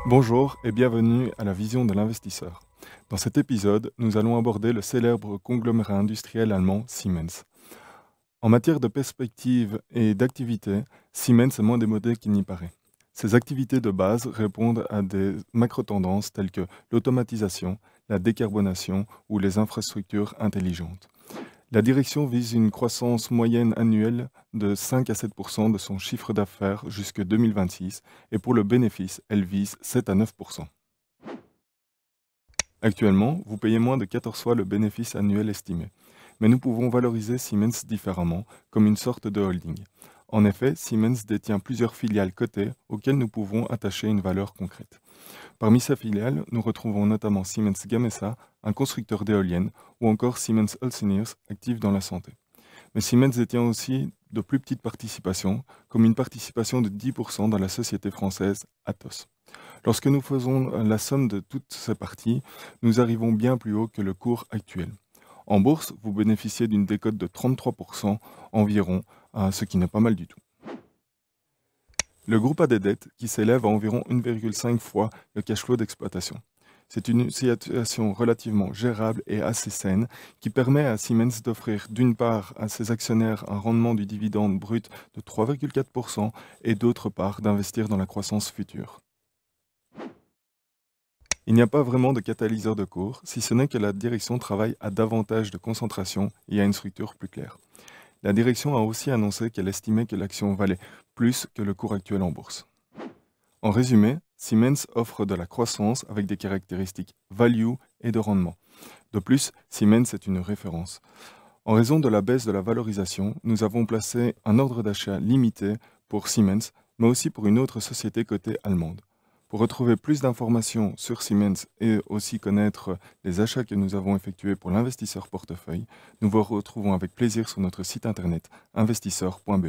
Bonjour et bienvenue à la Vision de l'investisseur. Dans cet épisode, nous allons aborder le célèbre conglomérat industriel allemand Siemens. En matière de perspective et d'activité, Siemens est moins démodé qu'il n'y paraît. Ses activités de base répondent à des macro-tendances telles que l'automatisation, la décarbonation ou les infrastructures intelligentes. La direction vise une croissance moyenne annuelle de 5 à 7 de son chiffre d'affaires jusqu'en 2026 et pour le bénéfice, elle vise 7 à 9 Actuellement, vous payez moins de 14 fois le bénéfice annuel estimé. Mais nous pouvons valoriser Siemens différemment, comme une sorte de holding. En effet, Siemens détient plusieurs filiales cotées auxquelles nous pouvons attacher une valeur concrète. Parmi ces filiales, nous retrouvons notamment Siemens Gamesa, un constructeur d'éoliennes, ou encore Siemens Healthineers, actif dans la santé. Mais Siemens détient aussi de plus petites participations, comme une participation de 10% dans la société française Atos. Lorsque nous faisons la somme de toutes ces parties, nous arrivons bien plus haut que le cours actuel. En bourse, vous bénéficiez d'une décote de 33% environ, ce qui n'est pas mal du tout. Le groupe a des dettes qui s'élèvent à environ 1,5 fois le cash flow d'exploitation. C'est une situation relativement gérable et assez saine qui permet à Siemens d'offrir d'une part à ses actionnaires un rendement du dividende brut de 3,4% et d'autre part d'investir dans la croissance future. Il n'y a pas vraiment de catalyseur de cours, si ce n'est que la direction travaille à davantage de concentration et à une structure plus claire. La direction a aussi annoncé qu'elle estimait que l'action valait plus que le cours actuel en bourse. En résumé, Siemens offre de la croissance avec des caractéristiques value et de rendement. De plus, Siemens est une référence. En raison de la baisse de la valorisation, nous avons placé un ordre d'achat limité pour Siemens, mais aussi pour une autre société cotée allemande. Pour retrouver plus d'informations sur Siemens et aussi connaître les achats que nous avons effectués pour l'investisseur portefeuille, nous vous retrouvons avec plaisir sur notre site internet investisseur.be.